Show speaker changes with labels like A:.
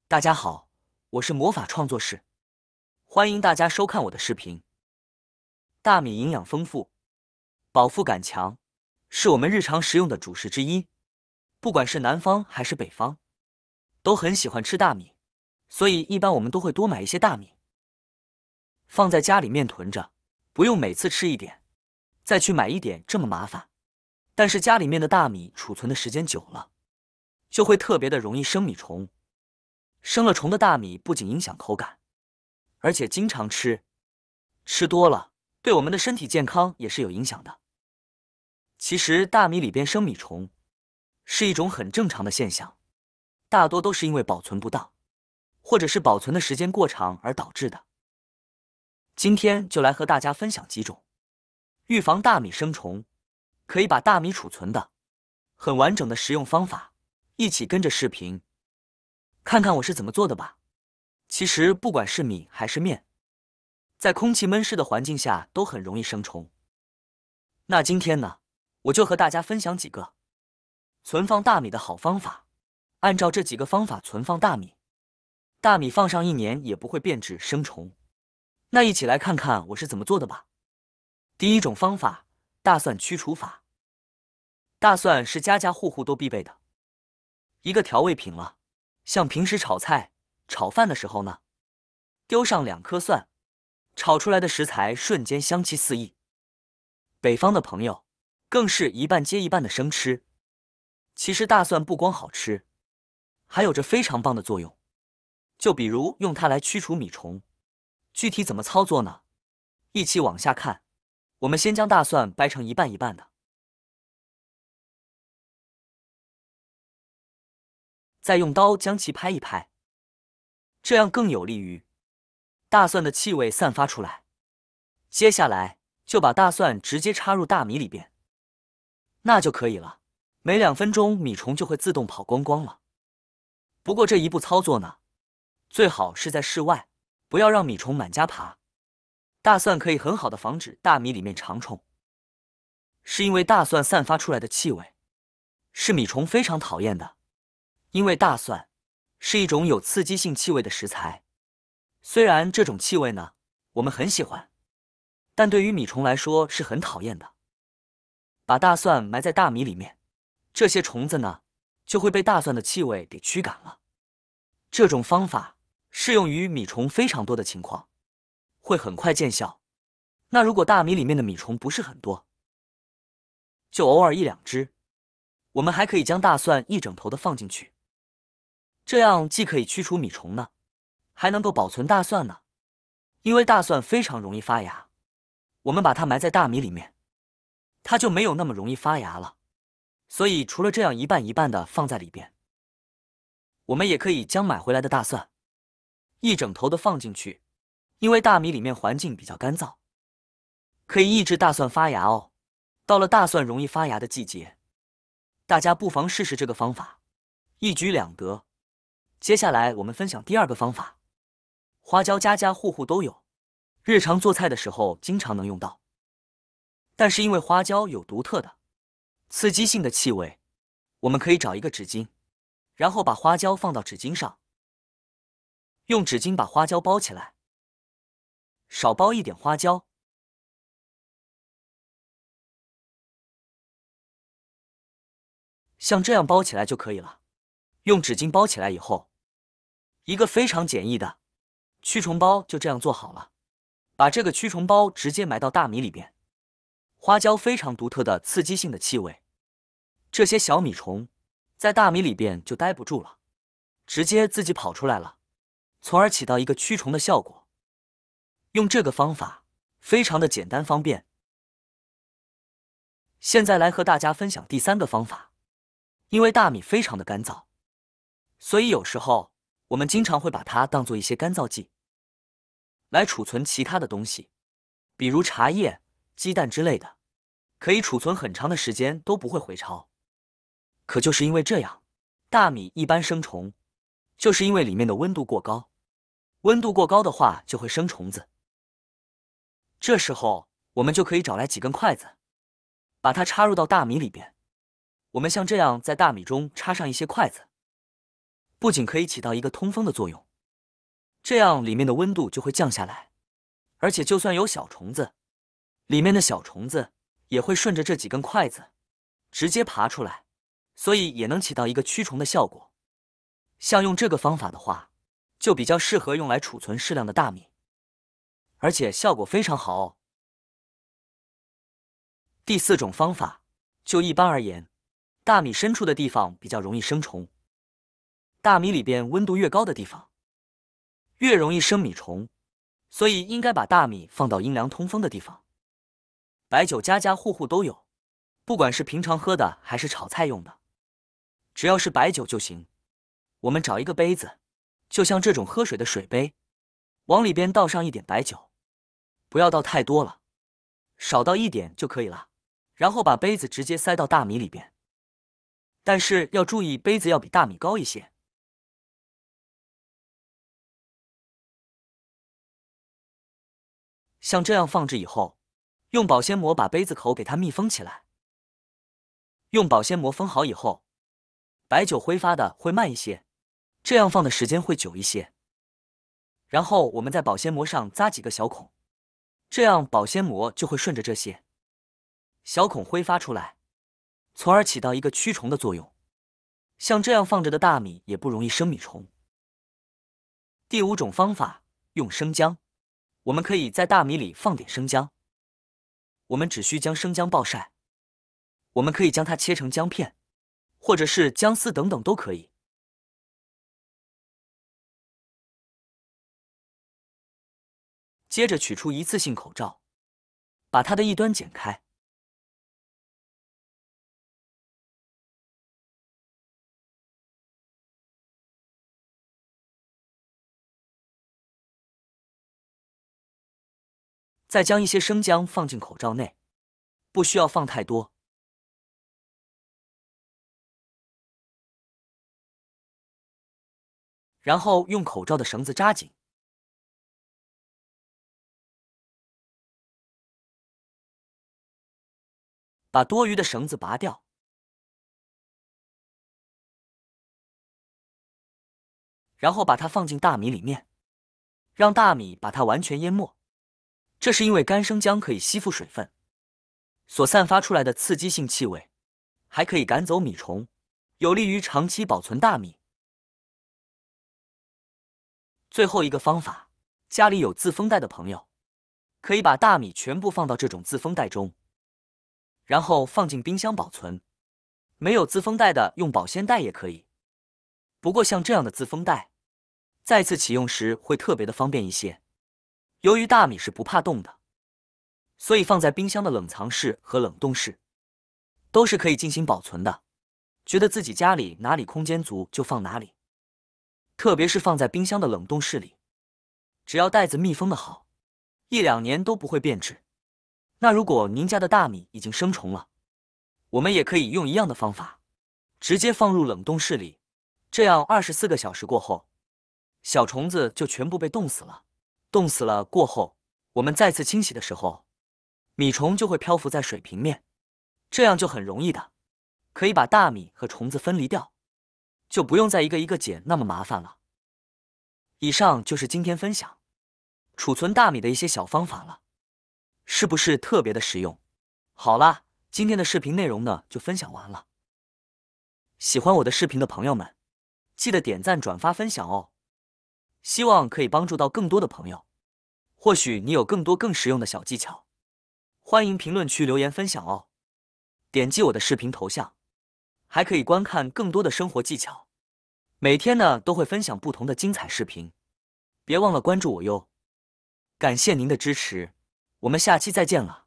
A: 大家好，我是魔法创作室，欢迎大家收看我的视频。大米营养丰富，饱腹感强，是我们日常食用的主食之一。不管是南方还是北方，都很喜欢吃大米，所以一般我们都会多买一些大米，放在家里面囤着，不用每次吃一点，再去买一点这么麻烦。但是家里面的大米储存的时间久了，就会特别的容易生米虫。生了虫的大米不仅影响口感，而且经常吃多了，对我们的身体健康也是有影响的。其实大米里边生米虫是一种很正常的现象，大多都是因为保存不当，或者是保存的时间过长而导致的。今天就来和大家分享几种预防大米生虫，可以把大米储存的很完整的食用方法，一起跟着视频看看我是怎么做的吧。其实不管是米还是面，在空气闷湿的环境下都很容易生虫。那今天呢，我就和大家分享几个存放大米的好方法。按照这几个方法存放大米，大米放上1年也不会变质生虫。那一起来看看我是怎么做的吧。第一种方法，大蒜驱除法。大蒜是家家户户都必备的一个调味品了，像平时炒菜、炒饭的时候呢，丢上2颗蒜，炒出来的食材瞬间香气四溢。北方的朋友更是一半接一半的生吃。其实大蒜不光好吃，还有着非常棒的作用，就比如用它来驱除米虫。具体怎么操作呢？一起往下看。我们先将大蒜掰成一半一半的，再用刀将其拍一拍，这样更有利于大蒜的气味散发出来。接下来就把大蒜直接插入大米里边，那就可以了。每2分钟米虫就会自动跑光光了。不过这一步操作呢，最好是在室外，不要让米虫满家爬。大蒜可以很好的防止大米里面长虫，是因为大蒜散发出来的气味是米虫非常讨厌的。因为大蒜是一种有刺激性气味的食材，虽然这种气味呢我们很喜欢，但对于米虫来说是很讨厌的。把大蒜埋在大米里面，这些虫子呢就会被大蒜的气味给驱赶了。这种方法适用于米虫非常多的情况，会很快见效。那如果大米里面的米虫不是很多，就偶尔1、2只，我们还可以将大蒜一整头的放进去，这样既可以驱除米虫呢，还能够保存大蒜呢。因为大蒜非常容易发芽，我们把它埋在大米里面，它就没有那么容易发芽了。所以除了这样一半一半的放在里边，我们也可以将买回来的大蒜一整头的放进去。因为大米里面环境比较干燥，可以抑制大蒜发芽哦。到了大蒜容易发芽的季节，大家不妨试试这个方法，一举两得。接下来我们分享第2个方法。花椒家家户户都有，日常做菜的时候经常能用到。但是因为花椒有独特的刺激性的气味，我们可以找一个纸巾，然后把花椒放到纸巾上，用纸巾把花椒包起来，少包一点花椒，像这样包起来就可以了。用纸巾包起来以后，一个非常简易的驱虫包就这样做好了。把这个驱虫包直接埋到大米里边，花椒非常独特的刺激性的气味，这些小米虫在大米里边就待不住了，直接自己跑出来了，从而起到一个驱虫的效果。用这个方法非常的简单方便。现在来和大家分享第3个方法。因为大米非常的干燥，所以有时候我们经常会把它当做一些干燥剂来储存其他的东西，比如茶叶、鸡蛋之类的，可以储存很长的时间都不会回潮。可就是因为这样，大米一般生虫，就是因为里面的温度过高。温度过高的话就会生虫子。这时候我们就可以找来几根筷子，把它插入到大米里边。我们像这样在大米中插上一些筷子，不仅可以起到一个通风的作用，这样里面的温度就会降下来，而且就算有小虫子，里面的小虫子也会顺着这几根筷子直接爬出来，所以也能起到一个驱虫的效果。像用这个方法的话，就比较适合用来储存适量的大米，而且效果非常好哦。第4种方法，就一般而言，大米深处的地方比较容易生虫，大米里边温度越高的地方，越容易生米虫，所以应该把大米放到阴凉通风的地方。白酒家家户户都有，不管是平常喝的还是炒菜用的，只要是白酒就行。我们找一个杯子，就像这种喝水的水杯，往里边倒上一点白酒，不要倒太多了，少倒一点就可以了。然后把杯子直接塞到大米里边，但是要注意杯子要比大米高一些。像这样放置以后，用保鲜膜把杯子口给它密封起来。用保鲜膜封好以后，白酒挥发的会慢一些，这样放的时间会久一些。然后我们在保鲜膜上扎几个小孔，这样保鲜膜就会顺着这些小孔挥发出来，从而起到一个驱虫的作用。像这样放着的大米也不容易生米虫。第5种方法，用生姜。我们可以在大米里放点生姜，我们只需将生姜暴晒，我们可以将它切成姜片，或者是姜丝等等都可以。接着取出一次性口罩，把它的一端剪开，再将一些生姜放进口罩内，不需要放太多。然后用口罩的绳子扎紧，把多余的绳子拔掉，然后把它放进大米里面，让大米把它完全淹没。这是因为干生姜可以吸附水分，所散发出来的刺激性气味，还可以赶走米虫，有利于长期保存大米。最后一个方法，家里有自封袋的朋友，可以把大米全部放到这种自封袋中，然后放进冰箱保存。没有自封袋的，用保鲜袋也可以。不过像这样的自封袋，再次启用时会特别的方便一些。由于大米是不怕冻的，所以放在冰箱的冷藏室和冷冻室都是可以进行保存的。觉得自己家里哪里空间足就放哪里，特别是放在冰箱的冷冻室里，只要袋子密封的好，1、2年都不会变质。那如果您家的大米已经生虫了，我们也可以用一样的方法，直接放入冷冻室里，这样24个小时过后，小虫子就全部被冻死了。冻死了过后，我们再次清洗的时候，米虫就会漂浮在水平面，这样就很容易的可以把大米和虫子分离掉，就不用再一个一个捡那么麻烦了。以上就是今天分享储存大米的一些小方法了，是不是特别的实用？好啦，今天的视频内容呢就分享完了。喜欢我的视频的朋友们，记得点赞、转发、分享哦。希望可以帮助到更多的朋友。或许你有更多更实用的小技巧，欢迎评论区留言分享哦。点击我的视频头像，还可以观看更多的生活技巧。每天呢都会分享不同的精彩视频，别忘了关注我哟。感谢您的支持，我们下期再见了。